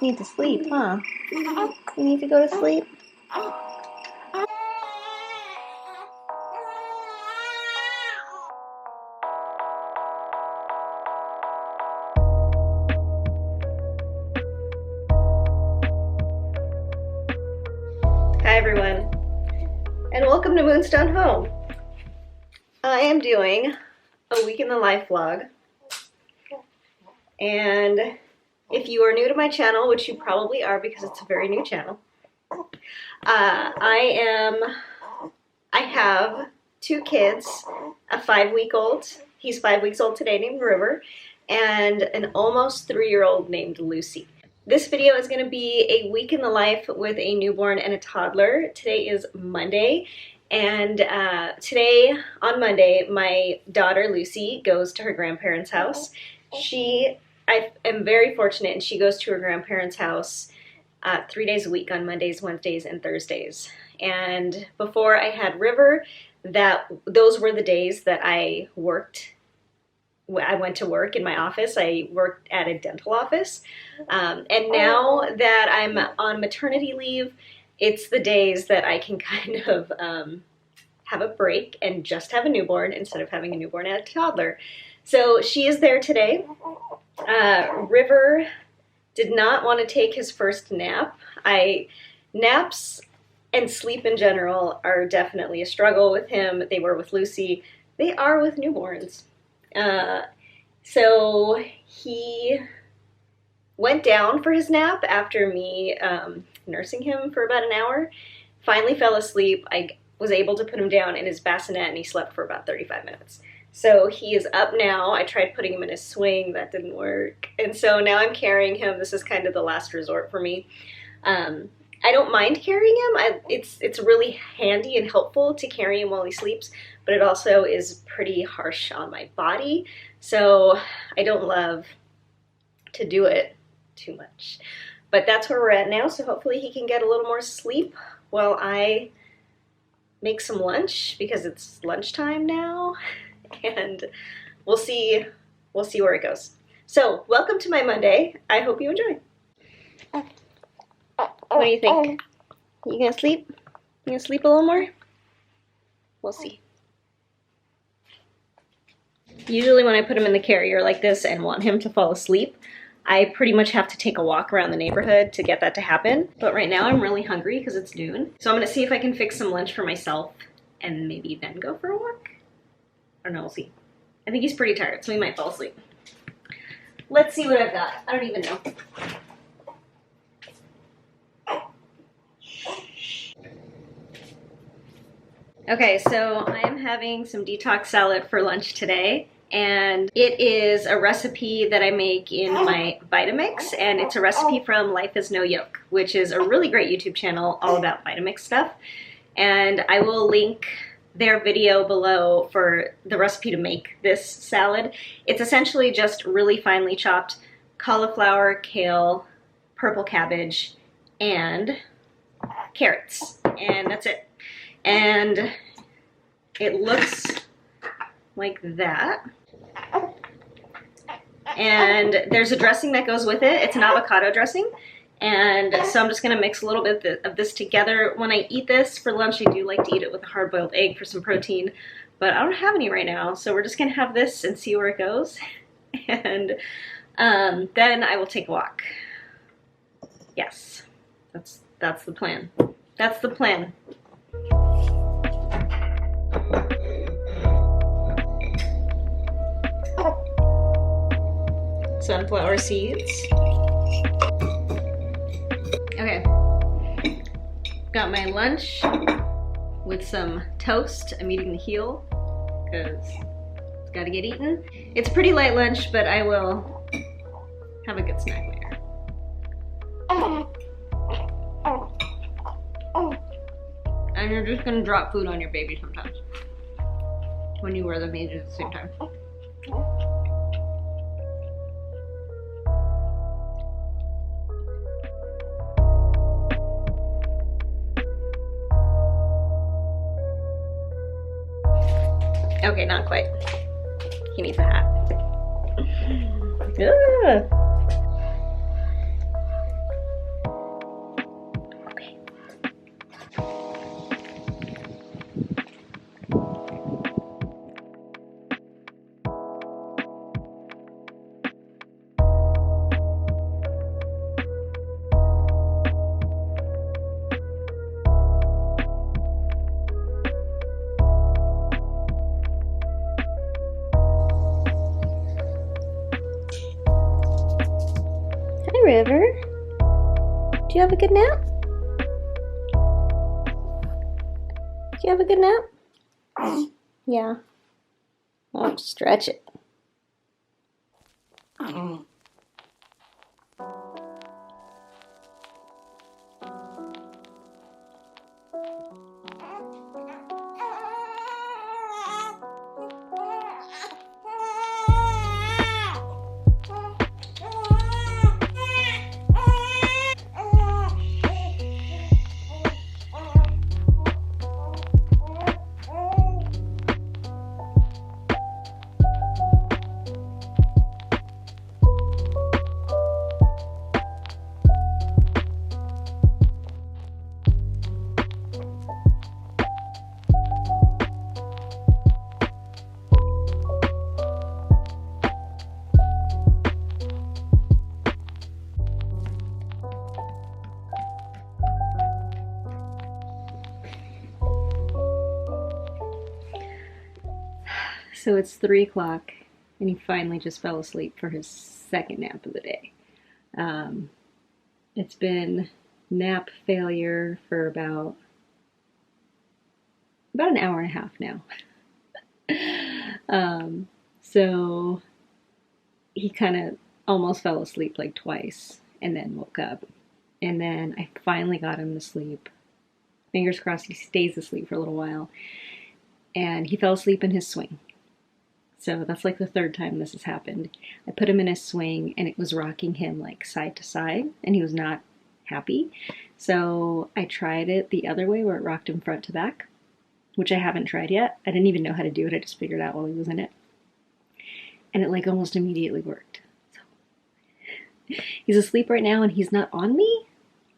need to sleep, huh? You need to go to sleep? Hi everyone, and welcome to Moonstone Home. I am doing a week in the life vlog, and if you are new to my channel, which you probably are because it's a very new channel, I have two kids, a 5-week-old, he's 5 weeks old today, named River, and an almost 3-year-old named Lucy. This video is going to be a week in the life with a newborn and a toddler. Today is Monday, and today, on Monday, my daughter Lucy goes to her grandparents' house. I am very fortunate, and she goes to her grandparents' house 3 days a week on Mondays, Wednesdays, and Thursdays. And before I had River, those were the days that I worked. I went to work in my office. I worked at a dental office. And now that I'm on maternity leave, it's the days that I can kind of have a break and just have a newborn instead of having a newborn and a toddler. So she is there today. River did not want to take his first nap. Naps and sleep in general are definitely a struggle with him. They were with Lucy. They are with newborns. So he went down for his nap after me nursing him for about an hour, finally fell asleep. I was able to put him down in his bassinet and he slept for about 35 minutes. So he is up now. I tried putting him in his swing, that didn't work. And so now I'm carrying him. This is kind of the last resort for me. I don't mind carrying him. It's really handy and helpful to carry him while he sleeps, but it also is pretty harsh on my body, so I don't love to do it too much. But that's where we're at now, so hopefully he can get a little more sleep while I make some lunch, because it's lunchtime now, and we'll see where it goes. So, welcome to my Monday. I hope you enjoy. What do you think? You gonna sleep? You gonna sleep a little more? We'll see. Usually when I put him in the carrier like this and want him to fall asleep, I pretty much have to take a walk around the neighborhood to get that to happen. But right now I'm really hungry because it's noon. So I'm gonna see if I can fix some lunch for myself and maybe then go for a walk. I don't know, we'll see. I think he's pretty tired, so he might fall asleep. Let's see what I've got. I don't even know. Okay, so I am having some detox salad for lunch today, and it is a recipe that I make in my Vitamix, and it's a recipe from Life is No Yolk, which is a really great YouTube channel all about Vitamix stuff, and I will link their video below for the recipe to make this salad. It's essentially just really finely chopped cauliflower, kale, purple cabbage, and carrots, and that's it. And it looks like that. And there's a dressing that goes with it. It's an avocado dressing. And so I'm just gonna mix a little bit of this together. When I eat this for lunch, I do like to eat it with a hard-boiled egg for some protein, but I don't have any right now. So we're just gonna have this and see where it goes. And then I will take a walk. Yes, that's the plan. That's the plan. Sunflower seeds. Okay, got my lunch with some toast. I'm eating the heel because it's got to get eaten. It's a pretty light lunch, but I will have a good snack later. And you're just gonna drop food on your baby sometimes when you wear them each at the same time. Okay, not quite. He needs a hat. have a good nap? Did you have a good nap? Yeah. I'll stretch it. So it's 3 o'clock, and he finally just fell asleep for his second nap of the day. It's been nap failure for about an hour and a half now. So he kind of almost fell asleep like twice and then woke up. And then I finally got him to sleep. Fingers crossed he stays asleep for a little while. And he fell asleep in his swing. So that's like the 3rd time this has happened. I put him in his swing and it was rocking him like side to side and he was not happy. So I tried it the other way where it rocked him front to back, which I haven't tried yet. I didn't even know how to do it. I just figured it out while he was in it. And it like almost immediately worked. So he's asleep right now and he's not on me.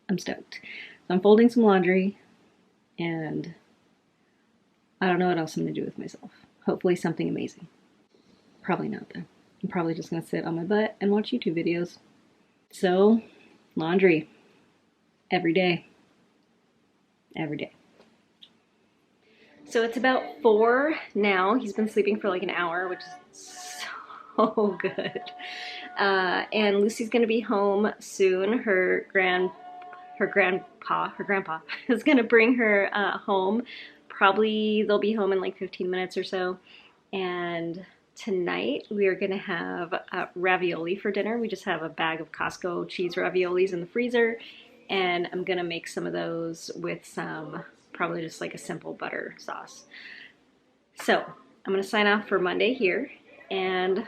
I'm stoked. So I'm folding some laundry and I don't know what else I'm going to do with myself. Hopefully something amazing. Probably not though. I'm probably just going to sit on my butt and watch YouTube videos. So, laundry. Every day. Every day. So it's about 4 now. He's been sleeping for like an hour, which is so good. And Lucy's going to be home soon. Her grandpa is going to bring her home. Probably they'll be home in like 15 minutes or so. And tonight we are going to have ravioli for dinner. We just have a bag of Costco cheese raviolis in the freezer. And I'm going to make some of those with some, probably just like a simple butter sauce. So I'm going to sign off for Monday here. And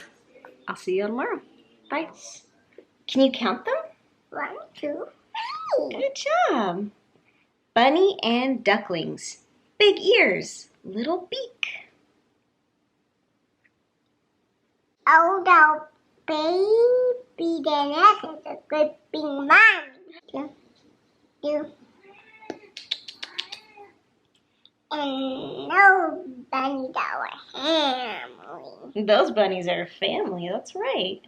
I'll see you tomorrow. Bye. Can you count them? 1, 2, 3. Good job. Bunny and ducklings. Big ears, little beak. Oh, the baby Dennis is a good big man. You. And no bunny that were family. Those bunnies are a family, that's right.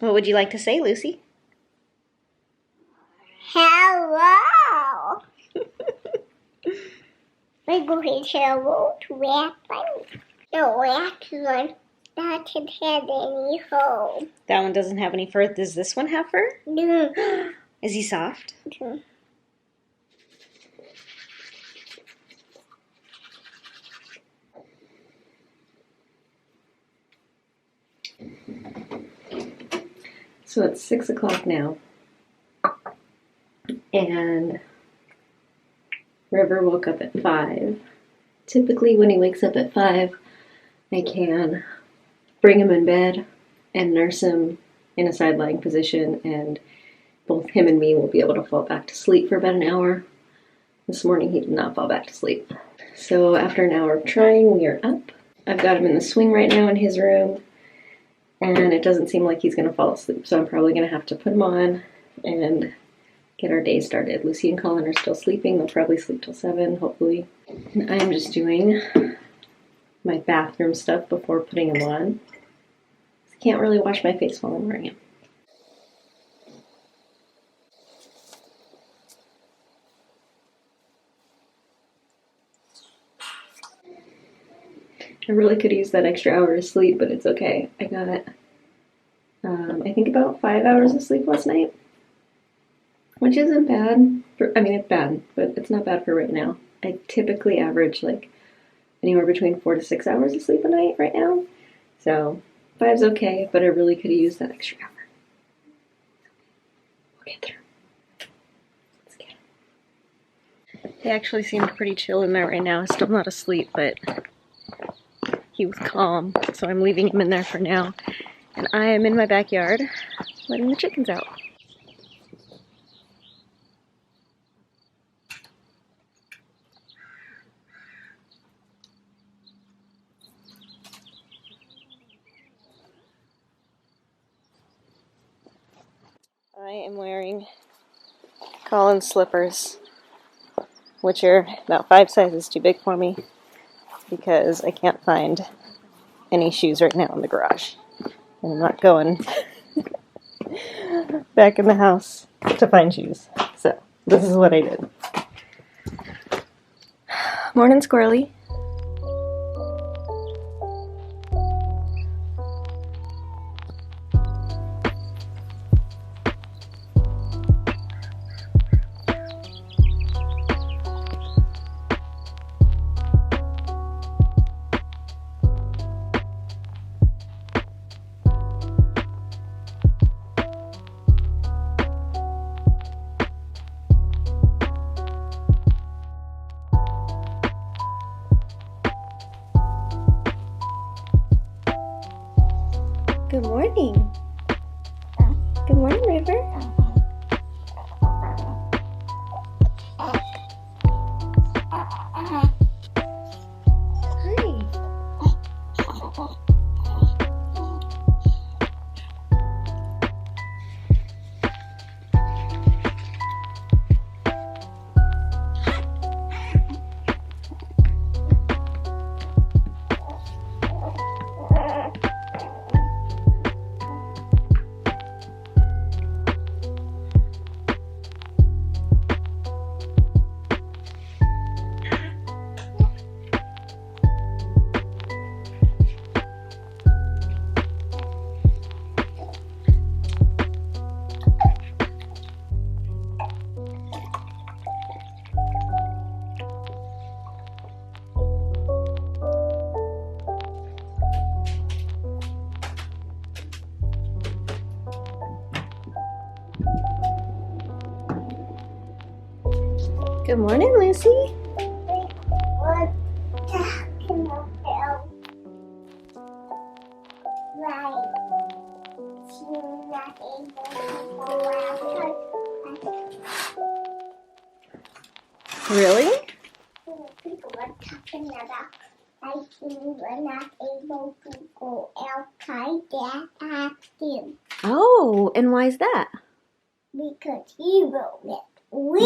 What would you like to say, Lucy? Hello. We're going to say hello to Rat Bunny. The rat one doesn't have any fur. That one doesn't have any fur. Does this one have fur? No. Is he soft? No. So it's 6 o'clock now, and River woke up at 5. Typically when he wakes up at 5, I can bring him in bed and nurse him in a side-lying position, and both him and me will be able to fall back to sleep for about an hour. This morning he did not fall back to sleep. So after an hour of trying, we are up. I've got him in the swing right now in his room. And it doesn't seem like he's going to fall asleep, so I'm probably going to have to put him on and get our day started. Lucy and Colin are still sleeping. They'll probably sleep till 7, hopefully. And I'm just doing my bathroom stuff before putting him on. I can't really wash my face while I'm wearing him. I really could use that extra hour of sleep, but it's okay. I got, I think about 5 hours of sleep last night, which isn't bad. I mean, it's bad, but it's not bad for right now. I typically average like anywhere between 4 to 6 hours of sleep a night right now. So 5's okay, but I really could have used that extra hour. We'll get through. Let's get it. They actually seemed pretty chill in there right now. Still not asleep, but he was calm, so I'm leaving him in there for now. And I am in my backyard letting the chickens out. I am wearing Colin's slippers, which are about 5 sizes too big for me because I can't find any shoes right now in the garage. And I'm not going back in the house to find shoes. So this is what I did. Morning, Squirrely. Good morning. Good morning, River. Hi. Good morning, Lucy. What talking about? Right. She's not able to go outside. Really? People are talking about I think we're not able to go outside that often Oh, and why is that? because he wrote it. We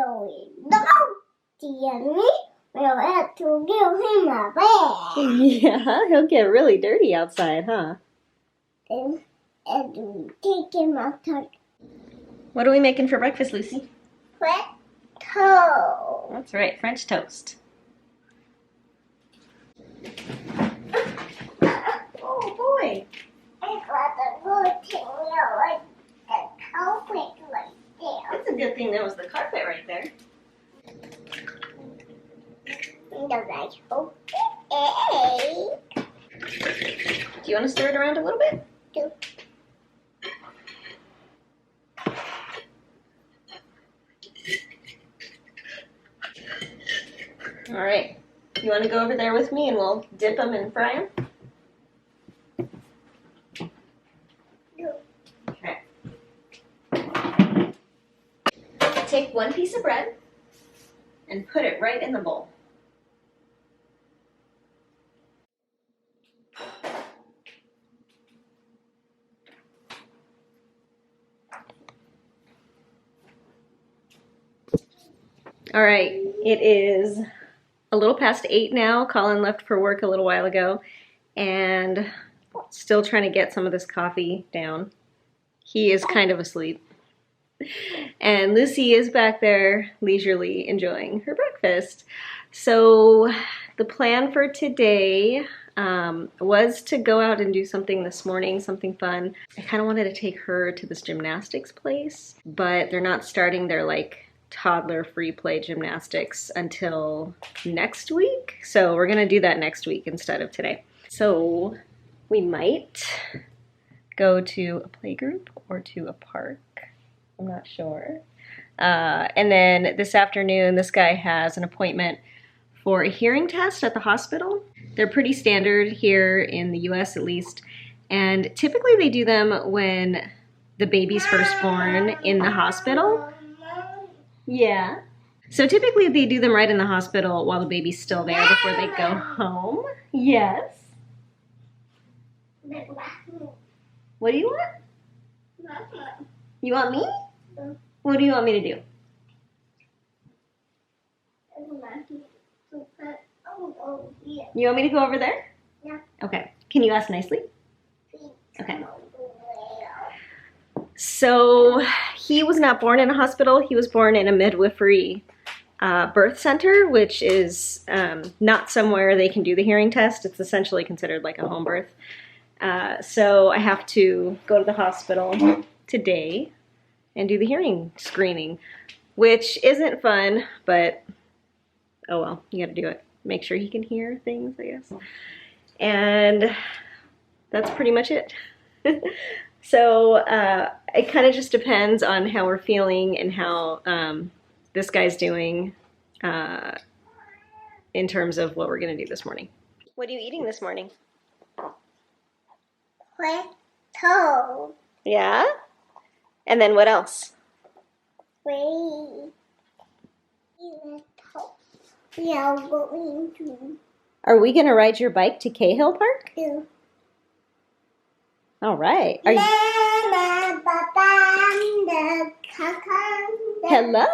always naughty and we will have to give him a bath. Yeah, he'll get really dirty outside, huh? And we take him outside. What are we making for breakfast, Lucy? Wet toe. That's right, French toast. Oh boy! I got a good thing like the carpet right there. It's a good thing there was the carpet right there. And the nice okay. Do you want to stir it around a little bit? Do. All right. You want to go over there with me and we'll dip them and fry them? Do. Okay. Take one piece of bread and put it right in the bowl. All right, it is a little past 8 now. Colin left for work a little while ago and still trying to get some of this coffee down. He is kind of asleep. And Lucy is back there leisurely enjoying her breakfast. So the plan for today, was to go out and do something this morning, something fun. I kind of wanted to take her to this gymnastics place, but they're not starting their like toddler free play gymnastics until next week. So we're gonna do that next week instead of today. So we might go to a playgroup or to a park. I'm not sure. And then this afternoon, this guy has an appointment for a hearing test at the hospital. They're pretty standard here in the US at least. And typically they do them when the baby's first born in the hospital. Yeah. So typically they do them right in the hospital while the baby's still there before they go home. Yes. What do you want? You want me? What do you want me to do? You want me to go over there? Yeah. Okay. Can you ask nicely? Okay. So he was not born in a hospital. He was born in a midwifery birth center, which is not somewhere they can do the hearing test. It's essentially considered like a home birth. So I have to go to the hospital today and do the hearing screening, which isn't fun, but oh well, you gotta do it. Make sure he can hear things, I guess. And that's pretty much it. So it kind of just depends on how we're feeling and how this guy's doing in terms of what we're gonna do this morning. What are you eating this morning? Toe. Yeah? And then what else? We are going to Are we gonna ride your bike to Cahill Park? do. All right. Are you... Hello?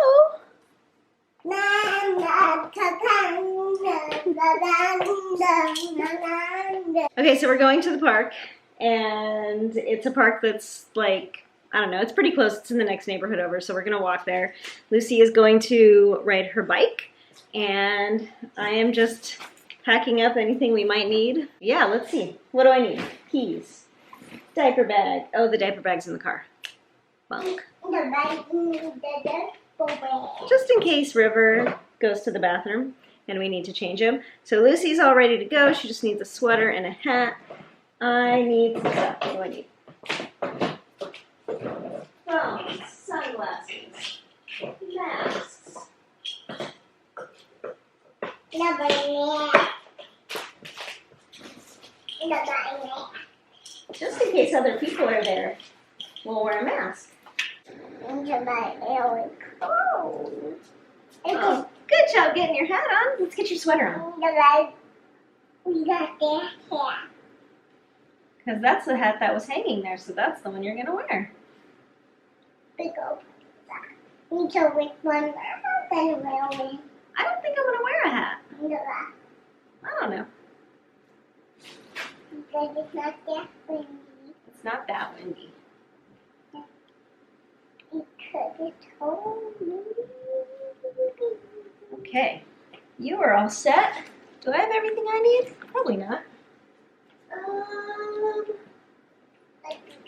Okay, so we're going to the park, and it's a park that's like, I don't know, it's pretty close. It's in the next neighborhood over, so we're gonna walk there. Lucy is going to ride her bike, and I am just packing up anything we might need. Yeah, let's see. What do I need? Keys. Diaper bag. Oh, the diaper bag's in the car. Bunk. Just in case River goes to the bathroom and we need to change him. So Lucy's all ready to go. She just needs a sweater and a hat. I need some stuff. What do I need? Phones, sunglasses, masks. Just in case other people are there, we'll wear a mask. Oh, good job getting your hat on. Let's get your sweater on. Because that's the hat that was hanging there, so that's the one you're going to wear. I don't think I'm going to wear a hat. I don't know. It's not that windy. Okay, you are all set. Do I have everything I need? Probably not.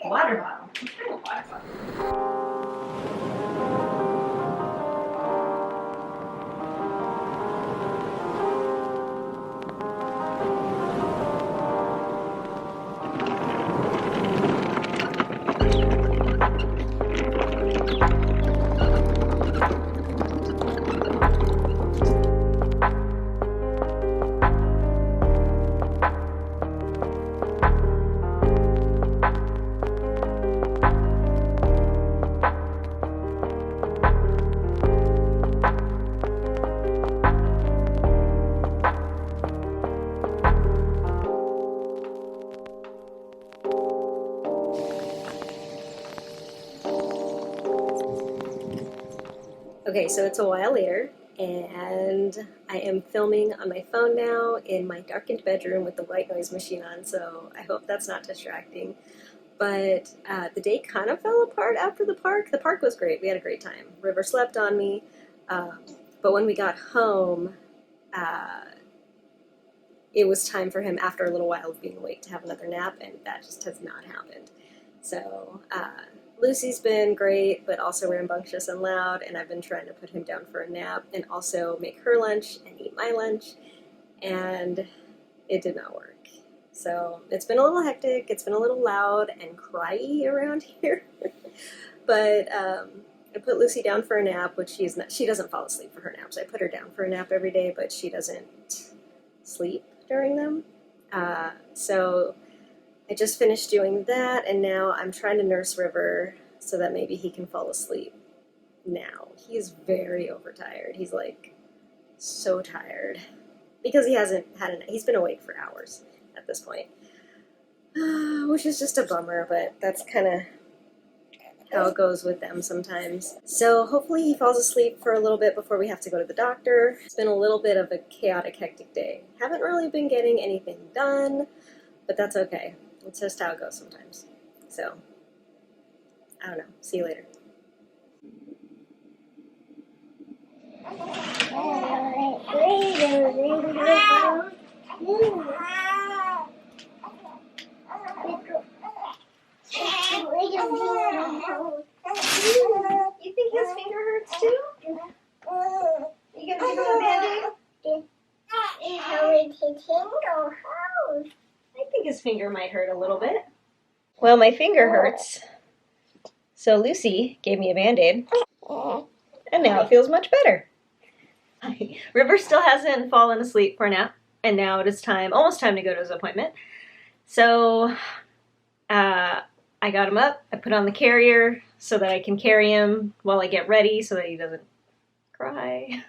Water bottle. What kind of water bottle? Okay, so it's a while later, and I am filming on my phone now in my darkened bedroom with the white noise machine on, so I hope that's not distracting. But the day kind of fell apart after the park. The park was great. We had a great time. River slept on me, but when we got home, it was time for him after a little while of being awake to have another nap, and that just has not happened. So Lucy's been great, but also rambunctious and loud, and I've been trying to put him down for a nap and also make her lunch and eat my lunch, and it did not work. So it's been a little hectic, it's been a little loud and cryy around here, but I put Lucy down for a nap, which she doesn't fall asleep for her naps. I put her down for a nap every day, but she doesn't sleep during them. So I just finished doing that, and now I'm trying to nurse River so that maybe he can fall asleep now. He's very overtired. He's like so tired because he hasn't had he's been awake for hours at this point, which is just a bummer, but that's kind of how it goes with them sometimes. So hopefully he falls asleep for a little bit before we have to go to the doctor. It's been a little bit of a chaotic, hectic day. Haven't really been getting anything done, but that's okay. It's just how it goes sometimes. So, I don't know. See you later. You think his finger hurts too? You gonna give him a Band-Aid? I think his finger might hurt a little bit. Well, my finger hurts, so Lucy gave me a Band-Aid, and now it feels much better. River still hasn't fallen asleep for a nap, and now it is time, almost time to go to his appointment. So I got him up, I put on the carrier so that I can carry him while I get ready so that he doesn't cry.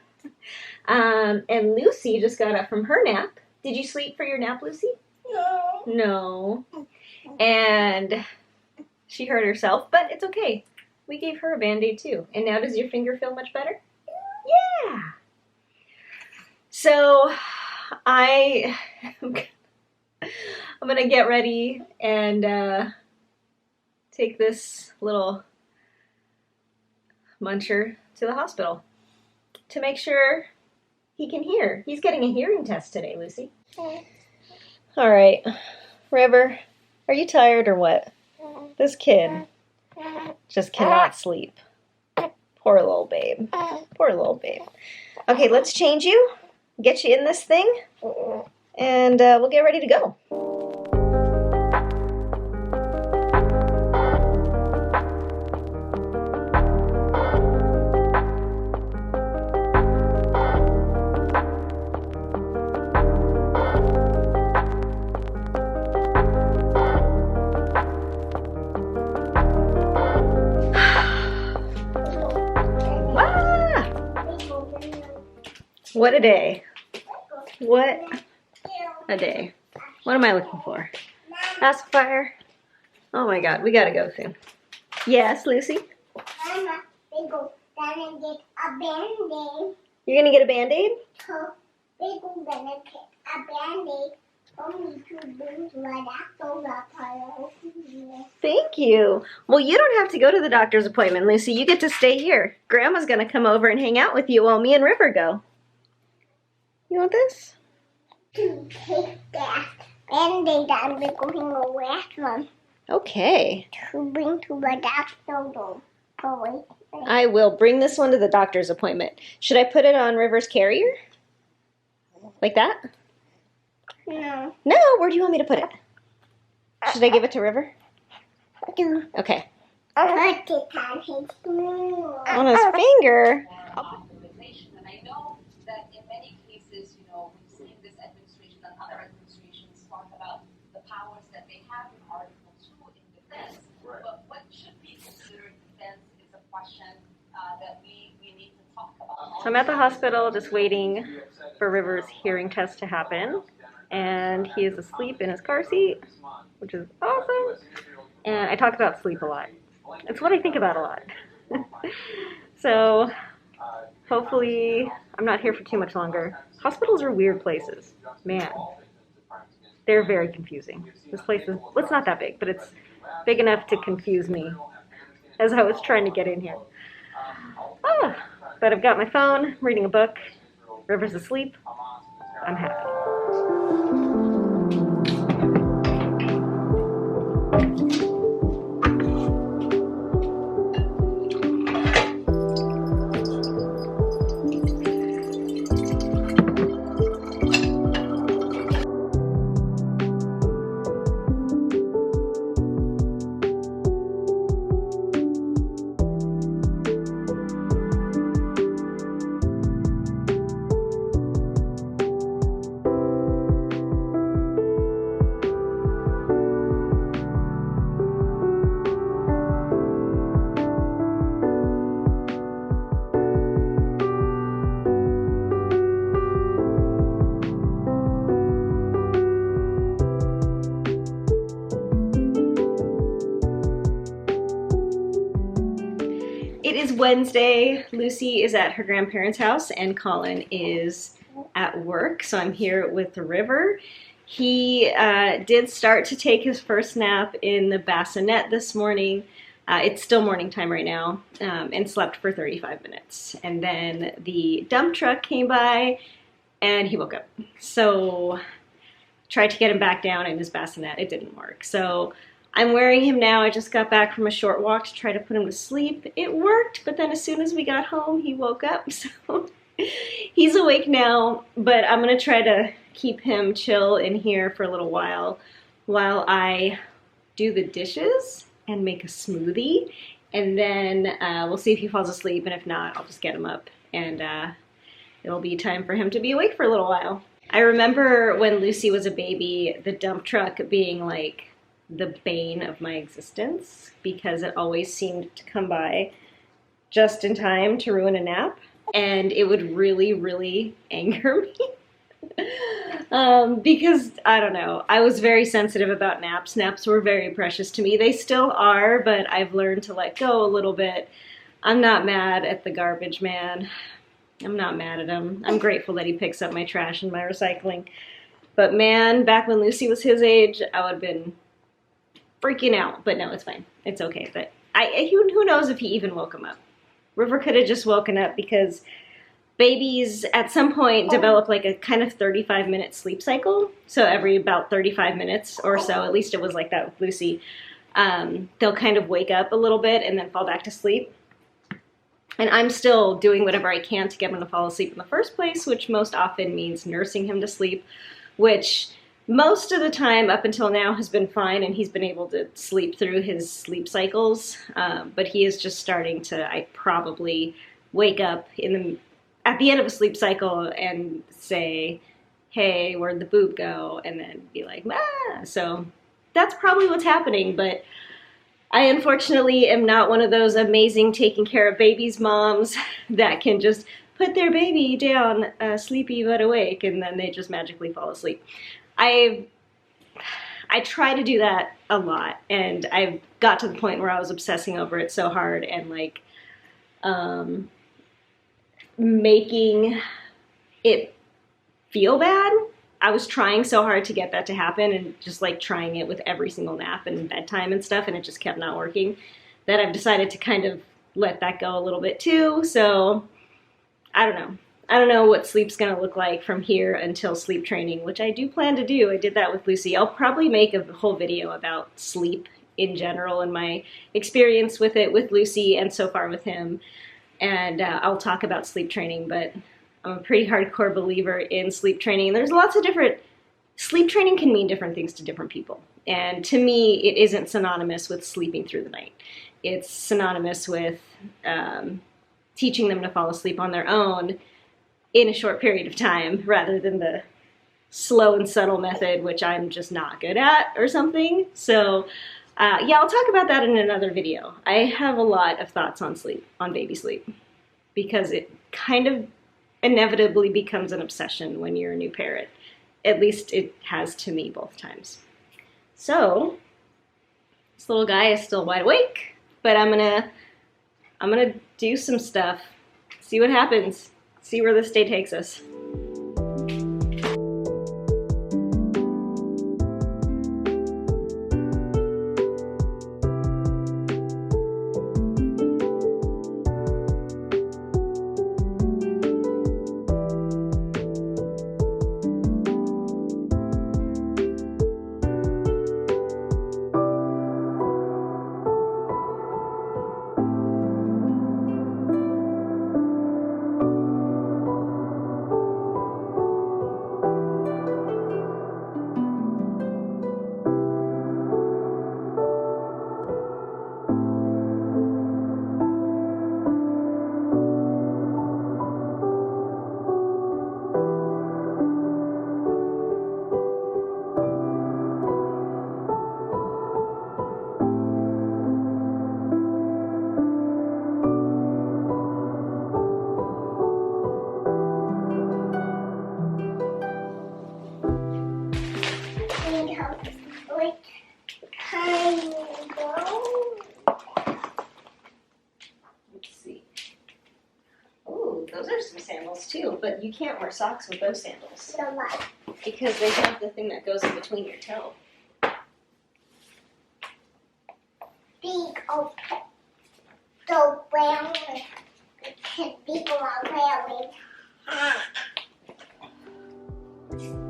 And Lucy just got up from her nap. Did you sleep for your nap, Lucy? No. And she hurt herself, but it's okay. We gave her a Band-Aid too. And now does your finger feel much better? Yeah. So I'm gonna get ready and take this little muncher to the hospital to make sure he can hear. He's getting a hearing test today, Lucy. All right, River, are you tired or what? This kid just cannot sleep. Poor little babe. Poor little babe. Okay, let's change you, get you in this thing, and we'll get ready to go. What a day. What a day. What am I looking for? Pacifier? Oh my god, we gotta go soon. Yes, Lucy? Mama, we go down and get a Band-Aid. You're gonna get a Band-Aid? We go down and get a Band-Aid for me to bring to my doctor's appointment. Thank you. Well, you don't have to go to the doctor's appointment, Lucy. You get to stay here. Grandma's gonna come over and hang out with you while me and River go. You want this? To take that Band-Aid and we're going to wet one. Okay. To bring to the doctor. I will bring this one to the doctor's appointment. Should I put it on River's carrier? Like that? No. No, where do you want me to put it? Should I give it to River? Okay. Put it on his finger. On his finger? And I know that in many cases, you know, we've seen this administration and other administrations talk about the powers that they have in Article 2 in defense. Right. But what should be considered defense is a question that we need to talk about. So I'm at the hospital just waiting for River's hearing test to happen. And he is asleep in his car seat, which is awesome. And I talk about sleep a lot. It's what I think about a lot. So hopefully I'm not here for too much longer. Hospitals are weird places. Man, they're very confusing. This place is, well, it's not that big, but it's big enough to confuse me as I was trying to get in here. But I've got my phone, reading a book. River's asleep. I'm happy. Wednesday. Lucy is at her grandparents' house and Colin is at work, so I'm here with the River. He did start to take his first nap in the bassinet this morning. It's still morning time right now, and slept for 35 minutes. And then the dump truck came by and he woke up. So tried to get him back down in his bassinet. It didn't work. So I'm wearing him now. I just got back from a short walk to try to put him to sleep. It worked, but then as soon as we got home, he woke up. So he's awake now, but I'm gonna try to keep him chill in here for a little while I do the dishes and make a smoothie. And then we'll see if he falls asleep, and if not, I'll just get him up and it'll be time for him to be awake for a little while. I remember when Lucy was a baby, the dump truck being like the bane of my existence because it always seemed to come by just in time to ruin a nap, and it would really, really anger me. Because, I don't know, I was very sensitive about naps. Naps were very precious to me. They still are, but I've learned to let go a little bit. I'm not mad at the garbage man. I'm not mad at him. I'm grateful that he picks up my trash and my recycling. But man, back when Lucy was his age, I would have been freaking out. But no, it's fine. It's okay. But who knows if he even woke him up. River could have just woken up because babies at some point develop like a kind of 35-minute sleep cycle. So every about 35 minutes or so, at least it was like that with Lucy, they'll kind of wake up a little bit and then fall back to sleep. And I'm still doing whatever I can to get him to fall asleep in the first place, which most often means nursing him to sleep, which most of the time up until now has been fine, and he's been able to sleep through his sleep cycles. But he is just starting to, I probably wake up at the end of a sleep cycle and say, hey, where'd the boob go? And then be like, ah. So that's probably what's happening, but I unfortunately am not one of those amazing taking care of babies moms that can just put their baby down sleepy but awake and then they just magically fall asleep. I try to do that a lot, and I've got to the point where I was obsessing over it so hard and like making it feel bad. I was trying so hard to get that to happen and just like trying it with every single nap and bedtime and stuff, and it just kept not working, that I've decided to kind of let that go a little bit too. So I don't know. I don't know what sleep's gonna look like from here until sleep training, which I do plan to do. I did that with Lucy. I'll probably make a whole video about sleep in general and my experience with it with Lucy and so far with him. And I'll talk about sleep training, but I'm a pretty hardcore believer in sleep training. And there's lots of sleep training can mean different things to different people. And to me, it isn't synonymous with sleeping through the night. It's synonymous with teaching them to fall asleep on their own in a short period of time, rather than the slow and subtle method, which I'm just not good at or something. So yeah, I'll talk about that in another video. I have a lot of thoughts on sleep, on baby sleep, because it kind of inevitably becomes an obsession when you're a new parent. At least it has to me both times. So this little guy is still wide awake, but I'm gonna do some stuff, see what happens, see where this day takes us. know, but you can't wear socks with those sandals So much. because they have the thing that goes in between your toe. Big open. So brown. People are wearing.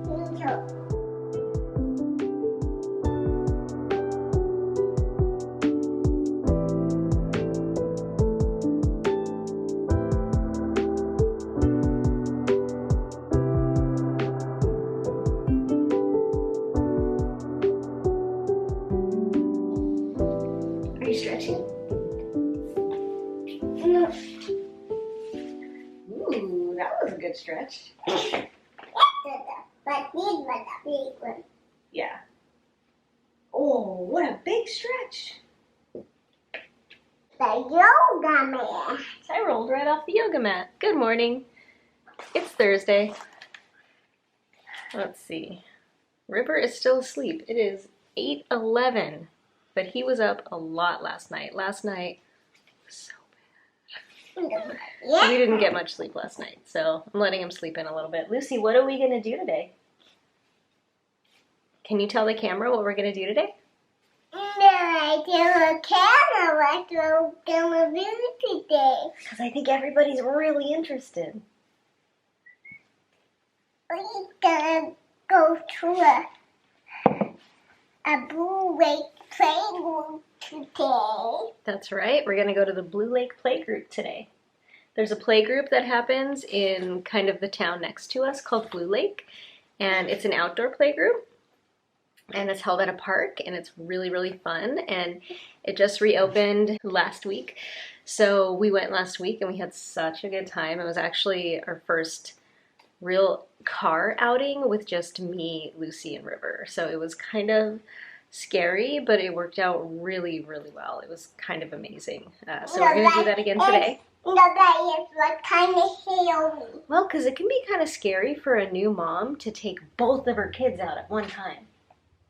Me too. Are you stretching? No. Ooh, that was a good stretch. But this was a big one. Yeah. Oh, what a big stretch. The yoga man. I rolled right off the yoga mat. Good morning. It's Thursday. Let's see. River is still asleep. It is 8:11, but he was up a lot last night. Last night was so bad. Yeah. We didn't get much sleep last night, so I'm letting him sleep in a little bit. Lucy, what are we going to do today? Can you tell the camera what we're going to do today? I do a camera what we're gonna do today. Because I think everybody's really interested. We're gonna go to a Blue Lake playgroup today. That's right. We're going to go to the Blue Lake Playgroup today. There's a playgroup that happens in kind of the town next to us called Blue Lake, and it's an outdoor playgroup, and it's held at a park, and it's really, really fun, and it just reopened last week. So we went last week, and we had such a good time. It was actually our first real car outing with just me, Lucy, and River. So it was kind of scary, but it worked out really, really well. It was kind of amazing. So we're going to do that again today. No, that is what kind of scary. Well, because it can be kind of scary for a new mom to take both of her kids out at one time,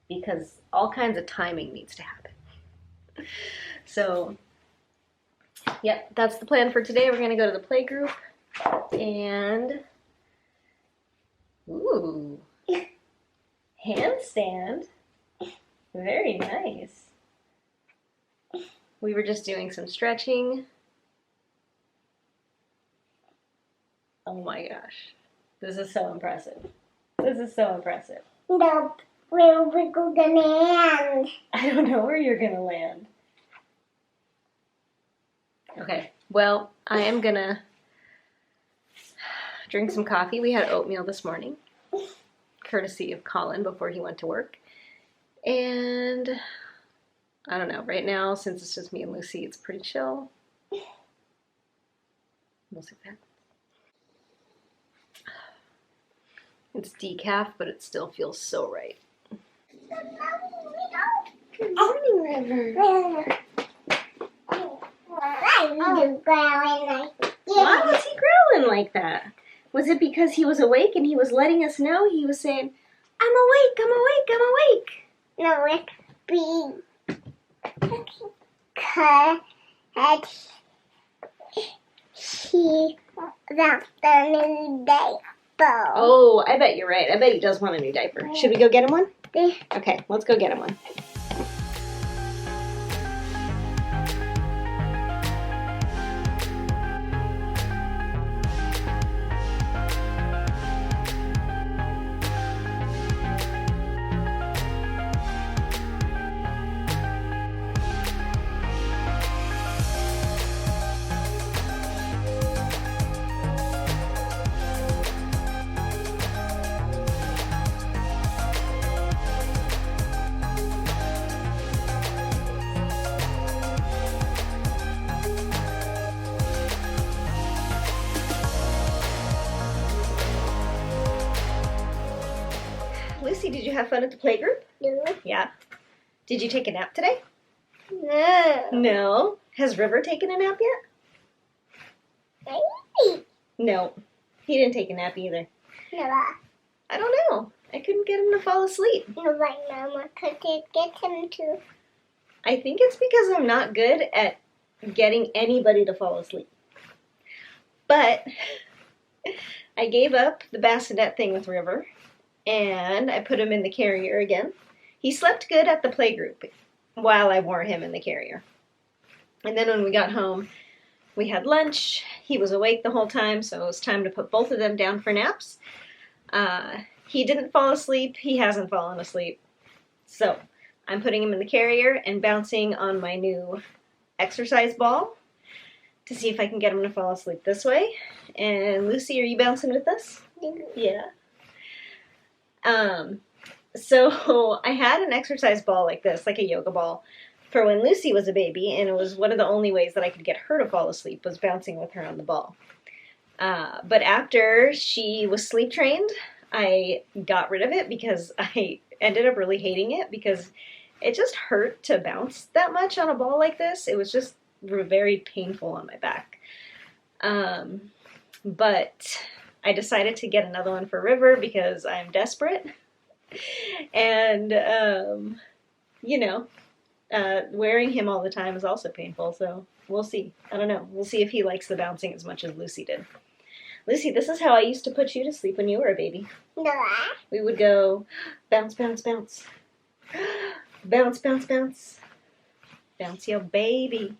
because all kinds of timing needs to happen. So, yep, that's the plan for today. We're going to go to the playgroup and, ooh, handstand. Very nice. We were just doing some stretching. Oh my gosh. This is so impressive. This is so impressive. No, where we go gonna land? I don't know where you're gonna land. Okay, well, I am gonna drink some coffee. We had oatmeal this morning, courtesy of Colin before he went to work. And I don't know, right now, since it's just me and Lucy, it's pretty chill. We'll see what happens. It's decaf, but it still feels so right. Good morning, River. Why was he growling like that? Was it because he was awake and he was letting us know? He was saying, I'm awake, I'm awake, I'm awake. No, it's being cut. He wrapped a new diaper. Oh, I bet you're right. I bet he does want a new diaper. Should we go get him one? Yeah. Okay, let's go get him one. Lucy, did you have fun at the playgroup? No. Yeah. Did you take a nap today? No. No. Has River taken a nap yet? Maybe. No. He didn't take a nap either. No, I don't know. I couldn't get him to fall asleep. no, but Mama couldn't get him to. I think it's because I'm not good at getting anybody to fall asleep. But I gave up the bassinet thing with River, and I put him in the carrier again. He slept good at the playgroup while I wore him in the carrier. And then when we got home, we had lunch. He was awake the whole time, so it was time to put both of them down for naps. He didn't fall asleep. He hasn't fallen asleep. So I'm putting him in the carrier and bouncing on my new exercise ball to see if I can get him to fall asleep this way. And Lucy, are you bouncing with us? Yeah. So I had an exercise ball like this, like a yoga ball, for when Lucy was a baby, and it was one of the only ways that I could get her to fall asleep was bouncing with her on the ball. But after she was sleep trained, I got rid of it because I ended up really hating it because it just hurt to bounce that much on a ball like this. It was just very painful on my back. But I decided to get another one for River because I'm desperate. And, wearing him all the time is also painful, so we'll see. I don't know. We'll see if he likes the bouncing as much as Lucy did. Lucy, this is how I used to put you to sleep when you were a baby. No. We would go bounce, bounce, bounce. Bounce, bounce, bounce. Bounce your baby.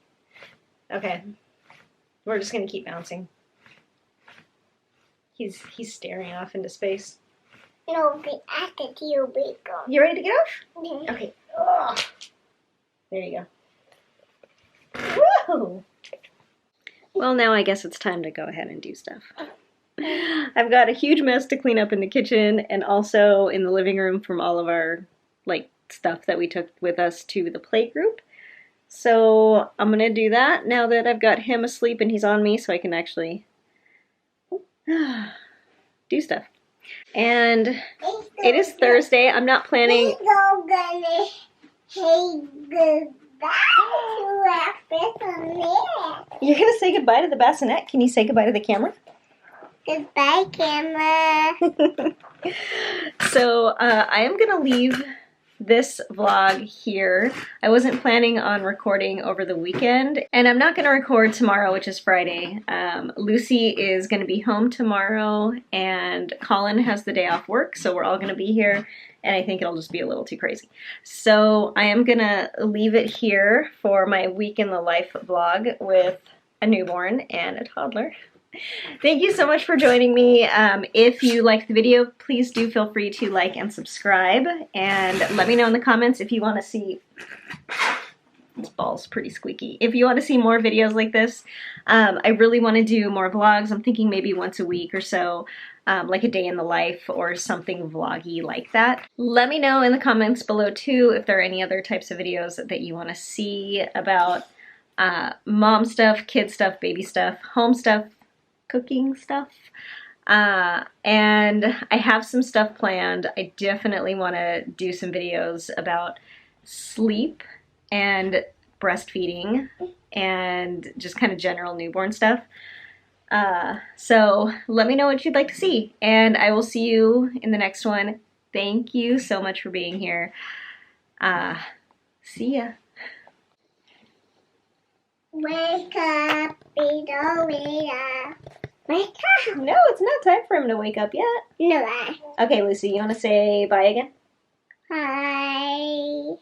Okay. We're just going to keep bouncing. He's staring off into space. No, the attitude big. You ready to get off? Mm-hmm. Okay. Ugh. There you go. Whoa! Well, now I guess it's time to go ahead and do stuff. I've got a huge mess to clean up in the kitchen and also in the living room from all of our, stuff that we took with us to the playgroup. So I'm going to do that now that I've got him asleep and he's on me so I can actually do stuff. And it is Thursday. I'm not planning... You're going to say goodbye to the bassinet? Can you say goodbye to the camera? Goodbye, camera. So I am going to leave this vlog here. I wasn't planning on recording over the weekend, and I'm not going to record tomorrow, which is Friday. Lucy is going to be home tomorrow, and Colin has the day off work, so we're all going to be here, and I think it'll just be a little too crazy. So I am going to leave it here for my week in the life vlog with a newborn and a toddler. Thank you so much for joining me. If you liked the video, please do feel free to like and subscribe, and let me know in the comments if you want to see... This ball's pretty squeaky. If you want to see more videos like this, I really want to do more vlogs. I'm thinking maybe once a week or so, like a day in the life or something vloggy like that. Let me know in the comments below too if there are any other types of videos that you want to see about mom stuff, kid stuff, baby stuff, home stuff, cooking stuff. And I have some stuff planned. I definitely want to do some videos about sleep and breastfeeding and just kind of general newborn stuff. So let me know what you'd like to see, and I will see you in the next one. Thank you so much for being here. See ya. Wake up, little Rita. Wake up. No, it's not time for him to wake up yet. No. Okay, Lucy, you want to say bye again? Hi.